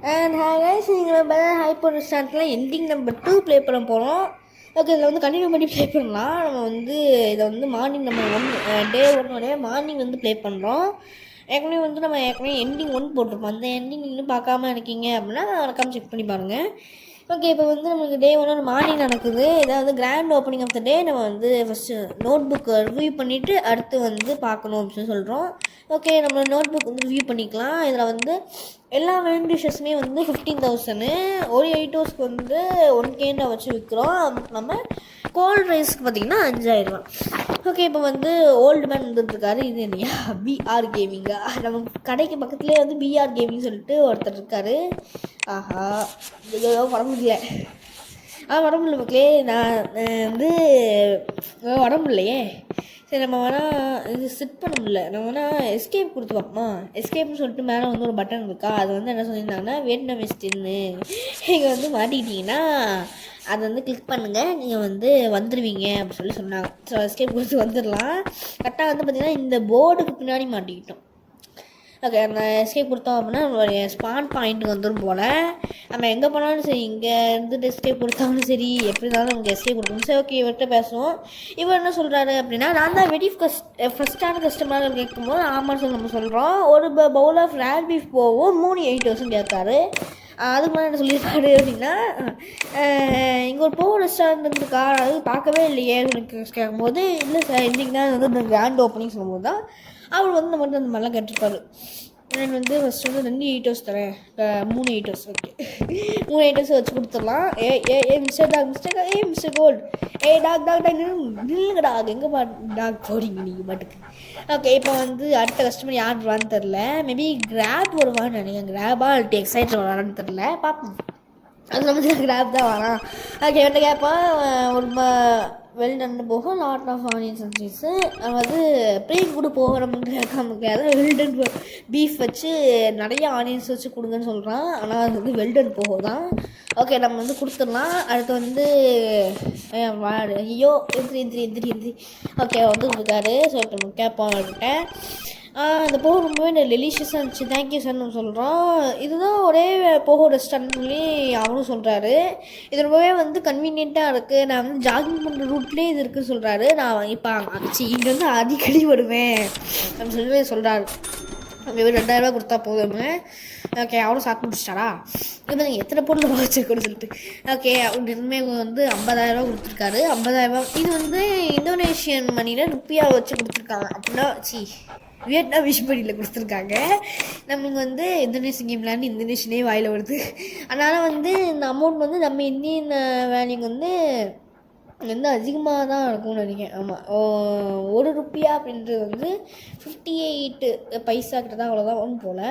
And has நீங்கள் hyper ரெஸ்டாரண்ட்டில் ending number 2 play பண்ண போகிறோம். ஓகே, இதில் வந்து கண்டினியூ பண்ணி ப்ளே பண்ணலாம். நம்ம வந்து இதை வந்து மார்னிங் நம்ம டே 1 மார்னிங் வந்து ப்ளே பண்ணுறோம். ஏற்கனவே எண்டிங் 1 போட்டிருப்போம். அந்த எண்டிங் இன்னும் பார்க்காம இருக்கீங்க அப்படின்னா மறக்காமல் செக் பண்ணி பாருங்கள். ஓகே, இப்போ வந்து நமக்கு டே 1 மார்னிங் நடக்குது. இதாவது கிராண்ட் ஓப்பனிங் ஆஃப் த டே. நம்ம வந்து ஃபஸ்ட்டு நோட் புக்கை ரிவ்யூ பண்ணிவிட்டு அடுத்து வந்து பார்க்கணும் அப்படின்னு சொல்கிறோம். ஓகே, நம்ம நோட் புக் வந்து ரிவ்யூ பண்ணிக்கலாம். இதில் வந்து எல்லா மெயின் டிஷ்ஷஸுமே வந்து 15,000. ஒரு 8 ஹவர்ஸ்க்கு வந்து 1K வச்சு விற்கிறோம். நம்ம கோல்ட் ரைஸ்க்கு பார்த்திங்கன்னா 5,000. ஓகே, இப்போ வந்து ஓல்டு மேன் வந்துட்டுருக்காரு. இது இல்லையா பிஆர் கேமிங்கா? நம்ம கடைக்கு பக்கத்துலேயே வந்து பிஆர் கேமிங் சொல்லிட்டு ஒருத்தர் இருக்கார். ஆஹா, ஏதோ வர முடியல. வர முடியல மக்களே. நான் வந்து வர முடியலையே. சரி, நம்ம வேணால் இது செட் பண்ண முடியல. நம்ம வேணால் எஸ்கேப் கொடுத்து பார்ப்போமா? எஸ்கேப்னு சொல்லிட்டு மேலே வந்து ஒரு பட்டன் இருக்கா. அது வந்து என்ன சொல்லியிருந்தாங்கன்னா வியட்நாமிஸ்டின்னு நீங்கள் வந்து மாட்டிக்கிட்டீங்கன்னா அதை வந்து கிளிக் பண்ணுங்கள், நீங்கள் வந்து வந்துடுவீங்க அப்படின்னு சொல்லி சொன்னாங்க. ஸோ எஸ்கேப் கொடுத்து வந்துடலாம். கரெக்டாக வந்து பார்த்திங்கன்னா இந்த போர்டுக்கு பின்னாடி மாட்டிக்கிட்டோம். ஓகே, அந்த எஸ்கேப் கொடுத்தோம் அப்படின்னா நம்மளுடைய ஸ்பான் பாயிண்ட்டுக்கு வந்துடும் போல். நம்ம எங்கே போனாலும் சரி, இங்கே இருந்துட்டு எஸ்கேப் கொடுத்தாலும் சரி, எப்படி இருந்தாலும் நமக்கு எஸ்கேப் கொடுக்கணும். சரி, ஓகே, இவர்கிட்ட பேசுவோம். இவர் என்ன சொல்கிறாரு அப்படின்னா, நான் தான் ஃபஸ்ட்டான கஸ்டமராக கேட்கும்போது ஆமான்னு சொல்லி நம்ம சொல்கிறோம். ஒரு பவுல் ஆஃப் ரேர் பீஃப் போகும் 3 8,000 கேட்காரு. அதுக்கு மேலே என்ன சொல்லியிருக்காரு அப்படின்னா, இங்கே ஒரு ரெஸ்டாரண்ட் இருந்துருக்கா, அது பார்க்கவே இல்லையே கேட்கும்போது, இல்லை சார் இன்றைக்கி தான் வந்து இந்த கிராண்ட் ஓப்பனிங் சொல்லும்போது தான் அவர் வந்து நம்ம அந்த மாதிரிலாம் கேட்டிருப்பாரு. நான் வந்து ஃபஸ்ட்டு வந்து 2 8 ஹவர்ஸ் தரேன், 3 8 ஹவர்ஸ். ஓகே, 3 8 ஹவர்ஸ் வச்சு கொடுத்துடலாம். மிஸ்டர் கோல்ட், டாக் நில்லுங்க டாக், எங்கே டாக் போகிறீங்க நீங்கள் பாட்டுக்கு? ஓகே, இப்போ வந்து அடுத்த கஸ்டமர் யார் வருவான்னு தெரில. மேபி கிராப் வருவான்னு நினைக்கிறேன். கிராபா இல்லாட்டி எக்ஸைட்டர் வரான்னு தெரில, பார்ப்போம். அது நம்ம கிராப் தான் வரான். ஓகே, என்ன கேட்பான், ஒரு வெல் டன் போகும், lot of onions and cheese. வந்து ப்ரீம் கூட போகிறோம்னு கேட்காம வெல்டன் பீஃப் வச்சு நிறைய ஆனியன்ஸ் வச்சு கொடுங்கன்னு சொல்கிறான். ஆனால் அது வந்து வெல்டன் போகும் தான். ஓகே, நம்ம வந்து கொடுத்துடலாம். அடுத்து வந்து ஐயோ எந்திரி. ஓகே, வந்து கொடுக்காரு. ஸோ இப்போ நம்ம கேட்போம் அவர்கிட்ட. அந்த போகோ ரொம்பவே டெலிஷியஸாக இருந்துச்சு, தேங்க்யூ சார் நம்ம சொல்கிறோம். இதுதான் ஒரே போகோ ரெஸ்டாரண்ட் சொல்லி அவரும் சொல்கிறாரு. இது ரொம்பவே வந்து கன்வீனியண்ட்டாக இருக்குது. நான் வந்து ஜாகிங் பண்ணுற ரூட்லேயே இது இருக்குதுன்னு சொல்கிறாரு. நான் இப்போ இங்கே வந்து அடிக்கடி வருவேன் நம்ம சொல்லி சொல்கிறாரு. வெறும் 2,000 கொடுத்தா போதும். ஓகே, அவரும் சாக்கு முடிச்சிட்டாரா? இப்போ நீங்கள் எத்தனை பொருள் வச்சுருக்கோன்னு சொல்லிட்டு. ஓகே, அவங்க இனிமே வந்து 50,000 கொடுத்துருக்காரு. 50,000 இது வந்து இந்தோனேஷியன் மணியில் ருப்பியாக வச்சு கொடுத்துருக்காங்க. அப்படின்னா வியட்நாமிஷ் மணியில் கொடுத்துருக்காங்க. நம்ம இங்கே வந்து இந்தோனேஷியன் கேம் விளையாண்டு இந்தோனேஷியனே வாயில் வருது. அதனால் வந்து இந்த அமௌண்ட் வந்து நம்ம இந்தியன் வேல்யூங்க வந்து அதிகமாக தான் இருக்கும்னு நினைக்கிறேன். ஆமாம், 1 ருப்பியா அப்படின்றது வந்து 58 பைசா கிட்ட தான், அவ்வளோதான் ஒன்று போல்.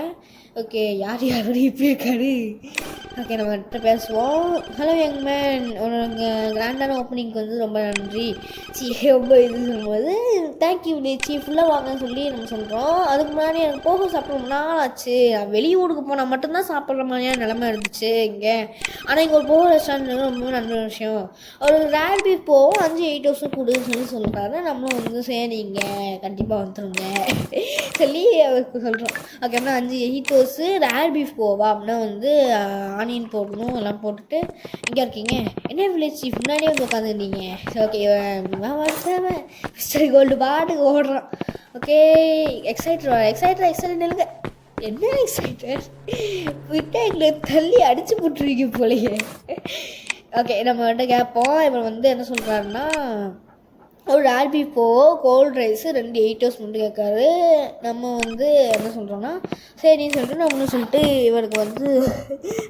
ஓகே, யார் இப்படி இருக்காரு? ஓகே, நம்ம கிட்ட பேசுவோம். ஹலோ யங் மேன், உனக்கு கிராண்டான ஓப்பனிங்க்கு வந்து ரொம்ப நன்றி. ரொம்ப இது சொல்லும்போது தேங்க்யூ லேச்சி, ஃபுல்லாக வாங்கன்னு சொல்லி நம்ம சொல்கிறோம். அதுக்கு முன்னாடி எனக்கு போக சாப்பிட ரொம்ப நாள் ஆச்சு. வெளியூருக்கு போனால் மட்டும்தான் சாப்பிட்ற மாதிரியான நிலமை இருந்துச்சு இங்கே. ஆனால் இங்கே ஒரு போக ரெஸ்டாரண்ட் ரொம்ப நல்ல விஷயம். ஒரு ரேர் பீஃப் போவோம் 5 8 ஹவர்ஸும் கொடுன்னு சொல்கிறாரு. நம்மளும் வந்து சரிங்க கண்டிப்பாக வந்துடுங்க சொல்லி அவருக்கு சொல்கிறோம். ஓகே, அப்படின்னா 5 8 ஹவர்ஸு ரேர் பீஃப் போவா அப்படின்னா வந்து ஆனியன் போடணும், எல்லாம் போட்டுட்டு இங்கே இருக்கீங்க என்ன வில்லேஜ் சீஃப் முன்னாடியே வந்து உட்காந்துருந்தீங்க. ஓகே, மிஸ்டர் கோல்டு பாட்டுக்கு ஓடுறான். ஓகே, எக்ஸைட்டர் இல்லைங்க, என்ன எக்ஸைட்டர் விட்டு எங்களை தள்ளி அடிச்சு போட்டுருவீங்க போலையே. ஓகே, நம்ம வந்து கேட்போம். இப்போ வந்து என்ன சொல்கிறாருன்னா, ஒரு rare beef cold rice 2 8 hours மட்டும் கேட்காரு. நம்ம வந்து என்ன சொல்கிறோன்னா சரின்னு சொல்லிட்டு நம்மளும் சொல்லிட்டு இவருக்கு வந்து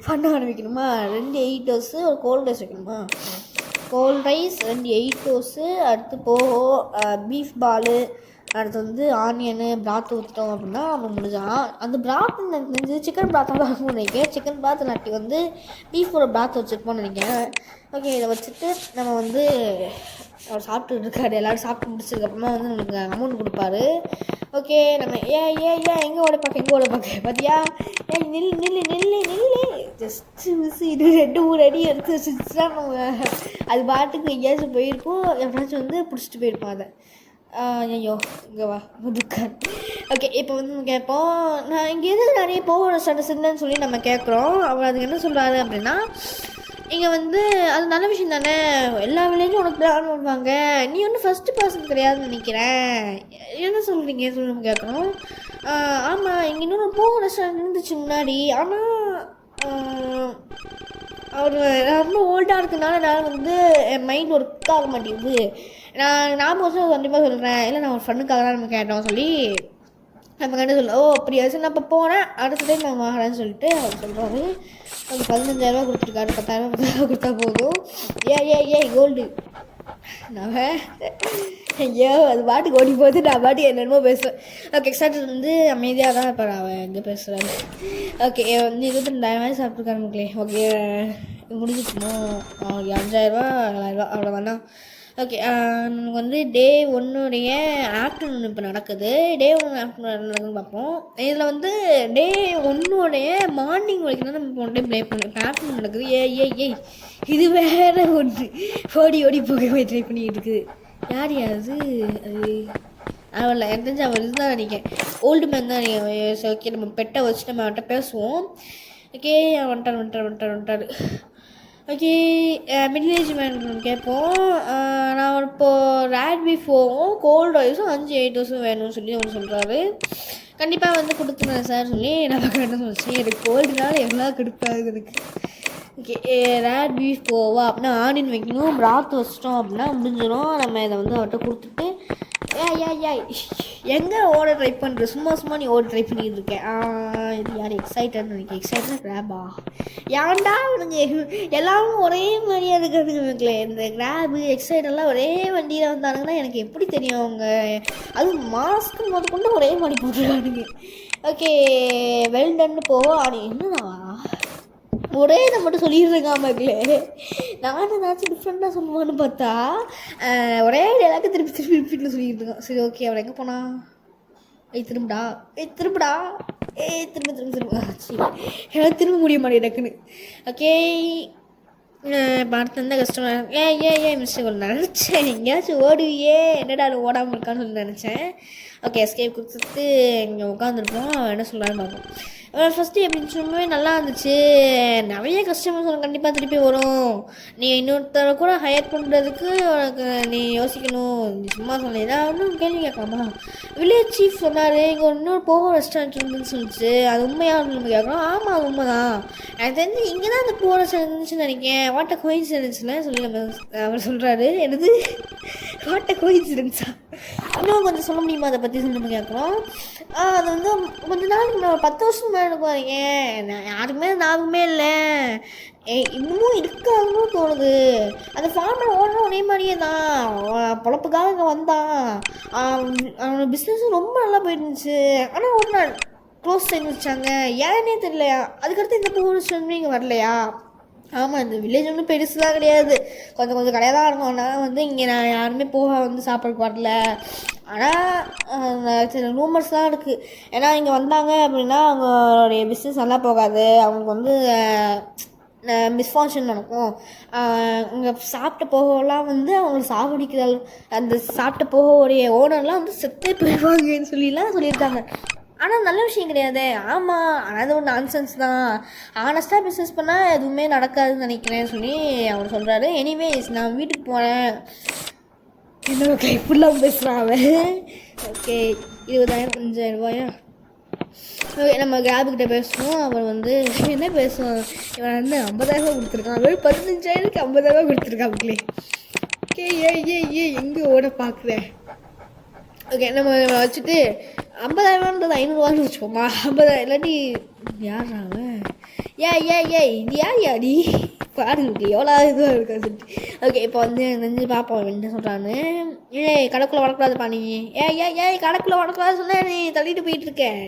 பண்ண ஆரம்பிக்கணுமா. 2 8 ஹவர்ஸு ஒரு கோல்ட் ரைஸ் வைக்கணுமா. Cold rice 2 8 hours. அடுத்து பீஃப் பாலு, அடுத்து வந்து ஆனியனு பிராத் ஊற்றிட்டோம் அப்படின்னா நம்ம முடிஞ்சான். அந்த பிராத் எனக்கு தெரிஞ்சு சிக்கன் பிராத்தாக தான் இருக்கும்னு நினைக்கிறேன். சிக்கன் பிராத் இல்லாட்டி வந்து பீஃபோட பிராத் வச்சுருப்போம்னு நினைக்கிறேன். ஓகே, இதை வச்சுட்டு நம்ம வந்து அவர் சாப்பிட்டு இருக்காரு. எல்லோரும் சாப்பிட்டு முடிச்சதுக்கப்புறமா வந்து நம்மளுக்கு அமௌண்ட் கொடுப்பாரு. ஓகே, நம்ம எங்கே ஓட பார்க்க பார்த்தியா? நில்லு ஜஸ்ட்டு மிஸ். இது 2 3 அடி எடுத்து வச்சுச்சுன்னா நம்ம அது பாட்டுக்கு எங்கேயாச்சும் போயிருப்போம். எப்படியாச்சும் வந்து பிடிச்சிட்டு போயிருப்போம். அதை ஐயோ இங்கே வா முதுக்கார். ஓகே இப்போ வந்து நம்ம கேட்போம், நான் இங்கே எதுக்கு நிறைய போகிற ஸ்டேட்டஸ் இருந்தேன்னு சொல்லி நம்ம கேட்குறோம். அவர் அதுக்கு என்ன சொல்கிறாரு அப்படின்னா, இங்கே வந்து அது நல்ல விஷயம் தானே, எல்லா வில்லேஜும் உனக்கு பிளான் பண்ணுவாங்க, நீ ஒன்றும் ஃபஸ்ட்டு பர்சன் கிடையாதுன்னு நினைக்கிறேன், என்ன சொல்கிறீங்க சொல்லி நம்ம கேட்குறோம். ஆமாம் இங்கே இன்னொரு போகிற ரெஸ்டாரண்ட் இருந்துச்சு முன்னாடி, ஆனால் அவர் ரொம்ப ஓல்டாக இருக்கனால நான் வந்து என் மைண்ட் ஒர்க் ஆக மாட்டேங்குது, நான் மோஸ்ட்டாக கண்டிப்பாக சொல்கிறேன், இல்லை நான் ஒரு ஃபண்ணுக்காக தான் நம்ம கேட்டோம் சொல்லி நம்ம கிட்ட சொல்ல. ஓ அப்படியா சரி நான் இப்போ போனேன், அடுத்த டைம் நான் வாங்குறேன்னு சொல்லிட்டு அவர் சொல்கிறாரு. அது 15,000 கொடுத்துருக்காரு, 10,000 கொடுத்தா போதும். ஏய் கோல்டு நான் ஐயோ அது பாட்டுக்கு ஓடி போகுது, நான் பாட்டுக்கு என்னென்னமோ பேசுவேன். ஓகே எக்ஸாக்ட் வந்து அமைதியாக தான் இப்போ அவன் எங்கே பேசுகிறாரு. ஓகே வந்து 22,000 சாப்பிட்ருக்காரு மக்களே. ஓகே முடிஞ்சிச்சுமோ 5,000 4,000 அவ்வளோதானா. ஓகே நமக்கு வந்து டே 1 ஆஃப்டர்நூன் இப்போ நடக்குது. டே 1 ஆஃப்டர்நூன் நடக்குதுன்னு பார்ப்போம். இதில் வந்து டே 1 மார்னிங் வரைக்கும் தான் நம்ம ஒன் டே ப்ளே பண்ணோம். இப்போ ஆஃப்டர்நூன் நடக்குது. ஏய் இது வேறு ஒன்று ஓடி போய் ட்ரை பண்ணிக்கிட்டு இருக்குது. யார் அது அவள் எனக்கு தெரிஞ்சு அவர் இதுதான் நினைக்கிறேன், ஓல்டு மேன் தான் நினைக்கிறேன். ஓகே நம்ம பெட்டை வச்சு நம்ம அவன்கிட்ட பேசுவோம். ஓகே வந்துட்டார். ஓகே மிடில் ஏஜ் மேன் கேட்போம். நான் இப்போது ரேட் பீஃப் போவோம், கோல்டு ரைஸும் 5-8 வருஷம் வேணும்னு சொல்லி அவர் சொல்கிறாரு. கண்டிப்பாக வந்து கொடுத்துருவேன் சார் சொல்லி நமக்கு என்ன சொல்லிச்சு, எனக்கு கோல்டுனால எவ்வளோ கொடுப்பாரு எனக்கு. ஓகே ரேட் பீஃப் போவா அப்படின்னா ஆனியன் வைக்கணும், பிராத் வச்சிட்டோம் அப்படின்னா முடிஞ்சிடும். நம்ம இதை வந்து அவர்கிட்ட கொடுத்துட்டு ஏய் எங்கே ஓட ட்ரை பண்ணுற, சும்மா நீ ஓட ட்ரை பண்ணிக்கிட்டு இருக்கேன். இது யார் எக்ஸைட்டட்னு நினைக்கிறேன், எக்ஸைட்டட் கிராபா ஏன்டா இவனுங்க எல்லாரும் ஒரே மாதிரியாக இருக்கிறதுங்க மக்களே. இந்த கிராபு எக்ஸைட்டெல்லாம் ஒரே வண்டியில் வந்தானுங்கன்னா எனக்கு எப்படி தெரியும் அவங்க, அதுவும் மாஸ்க்கு முதல் கொண்டு ஒரே மாதிரி போட்டுருக்கானுங்க. ஓகே வெல்டன்னு போவோம். அது என்னன்னா ஒரே இதை மட்டும் சொல்லிடுறேங்க மக்களே, நானும் ஏதாச்சும் டிஃப்ரெண்ட்டாக சொல்லுவான்னு பார்த்தா ஒரே எல்லாத்தையும் திருப்பி சொல்லியிருக்கோம். சரி ஓகே அவன் எங்கே போனா, திரும்புடா திரும்ப சரி எனக்கு திரும்ப முடிய மாட்டேன் டக்குன்னு. ஓகே பார்த்து இருந்தால் கஷ்டமாக ஏன் மிஸ்டேக் ஒன்று நினச்சேன், எங்கேயாச்சும் ஓடுவியே என்னடா அது ஓடாமல் இருக்கான்னு சொல்லி நினச்சேன். ஓகே எஸ்கேப் கொடுத்துட்டு இங்கே உட்காந்துருப்போம். என்ன சொல்கிறான்னு பார்ப்போம். ஃபஸ்ட்டு எப்படின்னு சொல்லும்போது நல்லா இருந்துச்சு, நிறைய கஸ்டமர்ஸ் கண்டிப்பாக திருப்பி வரும், நீ இன்னொருத்தரை கூட ஹையர் பண்ணுறதுக்கு உனக்கு நீ யோசிக்கணும், நீ சும்மா சொன்ன ஏதாவது ஒன்றும் கேள்வி கேட்கலாமா. வில்லேஜ் சீஃப் சொன்னார் இங்கே இன்னொரு போகோ ரெஸ்டாரண்ட் இருந்துன்னு சொல்லிச்சு, அது உண்மையாக நம்ம கேட்குறோம். ஆமாம் அது உண்மை தான், எனக்கு தெரிஞ்சு இங்கே தான் அந்த போகோ ரெஸ்டாரண்ட் இருந்துச்சுன்னு நினைக்கிறேன், வாட் அ கோயின்சிடென்ஸ்ல சொல்லி நம்ம அவர் சொல்கிறாரு. எனது வாட் அ கோயின்சிடென்ஸா, இன்னும் கொஞ்சம் சொல்ல முடியுமா அதை பற்றி சொல்லி நம்ம கேட்குறோம். அது வந்து கொஞ்ச நாளுக்கு நான் 10 வருஷம் மேலே பாருங்க, யாருக்குமே ஞாபகமே இல்லை, இன்னமும் இருக்காதுன்னு தோணுது. அந்த ஃபார்மில் ஓடுற ஒரே மாதிரியே தான், பொழப்புக்காக இங்கே வந்தான், அவனோட பிஸ்னஸும் ரொம்ப நல்லா போயிருந்துச்சு. ஆனால் ஒரு நாள் க்ளோஸ் செய்து வச்சாங்க, ஏன்னே தெரியலையா, அதுக்கடுத்து இந்த டூரிஸ்ட் இங்கே வரலையா. ஆமாம் இந்த வில்லேஜ் ஒன்றும் பெருசுலாம் கிடையாது, கொஞ்சம் கடையாக தான் இருக்கும். ஆனால் வந்து இங்கே நான் யாருமே போக வந்து சாப்பிட்றதுக்கு வரல. ஆனால் சில ரூமர்ஸ் தான் இருக்குது, ஏன்னா இங்கே வந்தாங்க அப்படின்னா அவங்களுடைய பிஸ்னஸ் நல்லா போகாது, அவங்களுக்கு வந்து மிஸ்ஃபார்ச்சூன் நடக்கும், இங்கே சாப்பிட்ட போகலாம் வந்து அவங்களுக்கு சாவடிக்கிற அந்த சாப்பிட்ட போகக்கூடிய ஓனர்லாம் வந்து செத்தே போயிடுவாங்கன்னு சொல்லியிருக்காங்க. ஆனால் நல்ல விஷயம் கிடையாது. ஆமாம் ஆனால் அது ஒரு நான்சென்ஸ் தான், ஆனஸ்ட்டாக பிஸ்னஸ் பண்ணால் எதுவுமே நடக்காதுன்னு நினைக்கிறேன்னு சொல்லி அவர் சொல்கிறாரு. எனிவேஸ் நான் வீட்டுக்கு போகிறேன். என்ன ஓகே இப்படிலாம் பேசுகிறான் அவன். ஓகே 20,000 5,000 ஓகே நம்ம கிராபுக்கிட்ட பேசுவோம். அவர் வந்து என்ன பேசுவோம், இவன் வந்து 50,000 கொடுத்துருக்கான், அவர் 15,000க்கு 50,000 கொடுத்துருக்கான் மக்களே. ஓகே எங்கே ஓட பார்க்குறேன். ஓகே நம்ம வச்சுட்டு 50,000ன்றது 500 வச்சுக்கோமா, 50,000 இல்லாட்டி யார் அவன் இது யாடி பாருங்க எவ்வளோ இதுவாக இருக்கா சொல்லிட்டு. ஓகே இப்போ வந்து நெஞ்சு பார்ப்போம் என்ன சொல்கிறான்னு. கடைக்குள்ளே வரக்கூடாதுப்பா நீ, கடைக்குள்ளே வரக்கூடாது சொன்ன, நீ தள்ளிட்டு போயிட்டுருக்கேன்.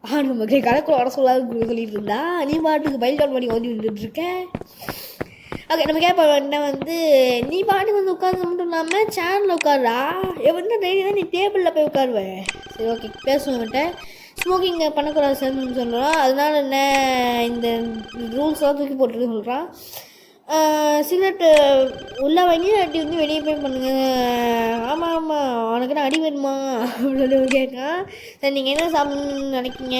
ஆடு மக்கள் கடைக்குள்ளே வர சொல்லாதுன்னு சொல்லிட்டு இருந்தா நீ பாட்டுக்கு பைல்டால் பண்ணி ஓடி வந்துட்டுருக்க. ஓகே நம்ம கேட்போம் என்ன வந்து நீ பாட்டுக்கு வந்து உட்காந்து மட்டும் இல்லாமல் சேனலில் உட்காருடா, எவ்வளோ டெய்லி தான் நீ டேபிளில் போய் உட்காருவேன். சரி ஓகே பேசுவோம்கிட்ட. ஸ்மோக்கிங் பண்ணக்கூடாது சார்னு சொல்கிறான், அதனால என்ன இந்த ரூல்ஸ்லாம் தூக்கி போட்டுட்டு சொல்கிறான். சிகரெட்டு உள்ளே வாங்கி அடி வந்து வெளியே போய் பண்ணுங்க. ஆமாம் ஆமாம், உனக்கு என்ன அடி வேணுமா அப்படின்னு சொல்லி கேட்கான். சரி நீங்கள் என்ன சாப்பிடணும்னு நினைக்கிங்க?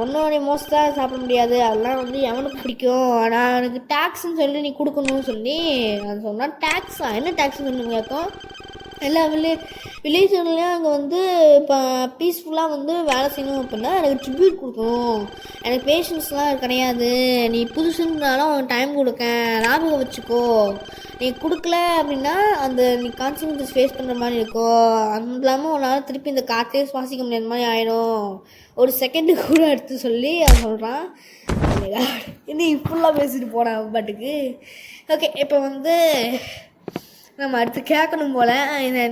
ஒன்றுடைய மோஸ்ட்டாக சாப்பிட முடியாது, அதெல்லாம் வந்து எவனுக்கு பிடிக்கும், ஆனால் எனக்கு டேக்ஸ்ன்னு சொல்லி நீ கொடுக்கணும்னு சொல்லி அது சொன்னால். டேக்ஸா? என்ன டேக்ஸ்ன்னு சொல்லி கேட்கும். எல்லா வில்லேஜ்லேயும் அங்கே வந்து இப்போ பீஸ்ஃபுல்லாக வந்து வேலை செய்யணும் அப்படின்னா எனக்கு ட்ரிபியூட் கொடுக்கணும், எனக்கு பேஷன்ஸ்லாம் கிடையாது, நீ புதுசுனாலும் டைம் கொடுக்கேன், ஞாபகம் வச்சுக்கோ, நீ கொடுக்கல அப்படின்னா அந்த நீ கான்சிக்வன்சஸ் ஃபேஸ் பண்ணுற மாதிரி இருக்கும், அது இல்லாமல் உன்னால் திருப்பி இந்த காற்றே சுவாசிக்க முடியாத மாதிரி ஆகிடும், ஒரு செகண்டு கூட எடுத்து சொல்லி அவன் சொல்கிறான். இன்னும் இப்படிலாம் பேசிட்டு போனான் பாட்டுக்கு. ஓகே, இப்போ வந்து நம்ம அடுத்து கேட்கணும் போல்.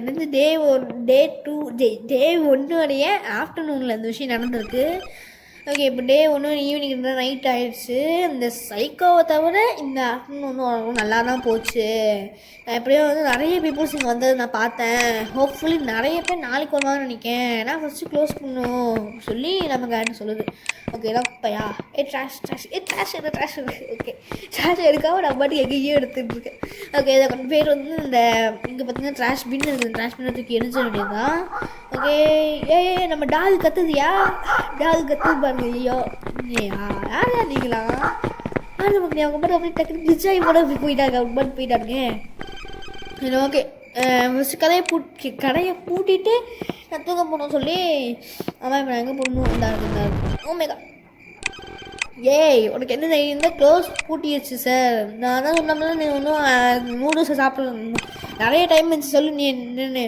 இது டே 1 ஆஃப்டர்நூனில் இந்த விஷயம் நடந்திருக்கு. ஓகே, இப்போ டே 1 ஈவினிங் இருந்தால் நைட் ஆகிடுச்சு. இந்த சைக்கோவை தவிர இந்த ஆஃப்டர்நூன் நல்லா தான் போச்சு. நான் எப்படியோ வந்து நிறைய பீப்புள்ஸ் இங்கே வந்தது நான் பார்த்தேன். ஹோப்ஃபுல்லி நிறைய பேர் நாளைக்கு வருவாங்கன்னு நினைக்கிறேன். ஏன்னா ஃபஸ்ட்டு க்ளோஸ் பண்ணணும் சொல்லி நமக்கு ஆட்டு சொல்லுது. ஓகே, பையா ட்ராஷ் ஓகே, ட்ராஷ் எடுக்காமல் நான் பாட்டுக்கு எங்கேயோ எடுத்துகிட்டு இருக்கேன். ஓகே, இதை கொஞ்சம் பேர் வந்து இந்த இங்கே பார்த்தீங்கன்னா ட்ராஷ் பின் இருக்குது, ட்ராஷ் பின்னை தூக்கி எரிஞ்ச வேண்டியது தான். ஓகே, நம்ம டால் கத்துதியா? டால் கத்துது பாருங்க. ஐயோ யார் நீங்களா? நமக்கு அவங்க மட்டும் அப்படியே டக்குனு கிளிச்சாகி போட போயிட்டாங்க, அவங்க மட்டும் போயிட்டாங்க. சரி, ஓகே, ஃபஸ்ட்டு கடையை பூட்டிட்டு நான் தூங்க போகணும்னு சொல்லி அம்மா இப்போ நான் எங்கே போடணும் இருந்தாரு. ஓமேகா, ஏய் உனக்கு என்ன இருந்தால் க்ளோஸ் பூட்டிடுச்சு சார். நான் தான் சொன்னோம்னா நீ ஒன்றும் நூடுல்ஸை சாப்பிடணும், நிறைய டைம் இருந்துச்சு சொல்லு. நீ நின்று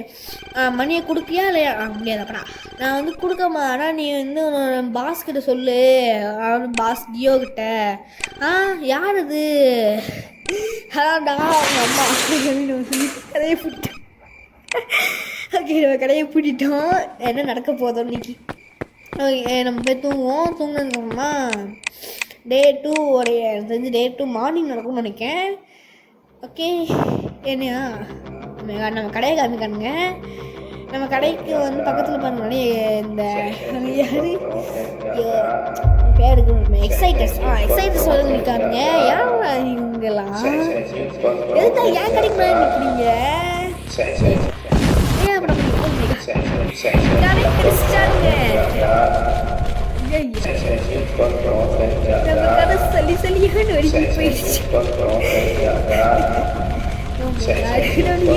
மணியை கொடுப்பியா இல்லையா? முடியாதப்படா, நான் வந்து கொடுக்கமா. ஆனால் நீ வந்து பாஸ் கிட்ட சொல்லு, பாஸ் டியோ கிட்ட. யார் அது? அதான்டா அவங்க அம்மா சொல்லி கதையை பூட்டிட்டோம். ஓகே, நம்ம கடையை பூட்டிட்டோம். என்ன நடக்க போதும் இன்னைக்கு? ஓகே, நம்ம போய் தூங்குவோம். தூங்கினதுக்கப்புறமா டே 2 தெரிஞ்சு டே 2 மார்னிங் நடக்கும்னு நினைக்கிறேன். ஓகே, என்னையா நம்ம கடையை காமிக்கானுங்க. நம்ம கடைக்கு வந்து பக்கத்தில் பாருங்க இந்த யாரு பேருக்கு எக்ஸைட்டர்ஸ் வந்து நிற்கானுங்க. யார் இவங்கெல்லாம்? எதுக்கா ஏன் கடைக்கு மேலே நிற்கிறீங்க? ஏன் அப்படி கடை கிடைச்சிட்டானுங்க. நம்ம கடை சொல்லி வெடிச்சு போயிடுச்சு.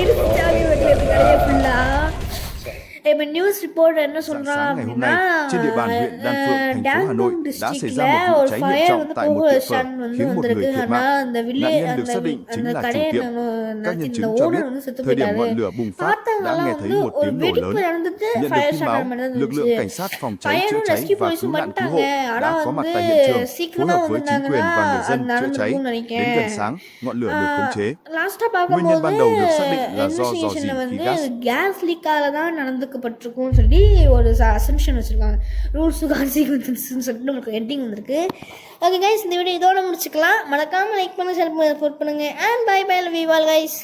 இருந்துச்சாவே வெட்டுறது கடையை ஃபுல்லா. இப்போ நியூஸ் ரிப்போர்ட் என்ன சொல்றான் அப்படின்னா, டேங்பூங் டிஸ்ட்ரிக்ட்ல ஒரு ஃபயர் வந்து போகோஷன் வந்து வந்திருக்கு. ஆனா அந்த அந்த கடையை இந்த ஓனர் வந்து செத்து போயிட்டாரு. பார்த்தவங்கலாம் வந்து ஒரு வெடிப்பு நடந்துட்டு ஃபயர் ஸ்டார்ட் நடந்துச்சு. ஃபயரும் ரெஸ்கியூ போலீஸும் பண்ணிட்டாங்க. ஆனா வந்து சீக்கிரமா வந்தாங்கன்னா அது நடந்துருக்கும்னு நினைக்கிறேன். லாஸ்டா பார்க்கும்போது இன்வெஸ்டிகேஷன்ல வந்து கேஸ் லீக்கால தான் நடந்துக்கு பட்டிருக்கும்னு சொல்லி ஒரு அசம்ஷன் வச்சுருக்காங்க. ரூல்ஸு கான்சிக்வன்சஸ்ன்னு சொல்லிட்டு நமக்கு ஹெட்டிங் வந்திருக்கு. ஓகே கைஸ், இந்த வீடியோ இதோட முடிச்சுக்கலாம். மறக்காமல் லைக் பண்ணுங்கள், ஷேர் பண்ணுங்கள், சப்போர்ட் பண்ணுங்கள். And bye bye, love you all guys.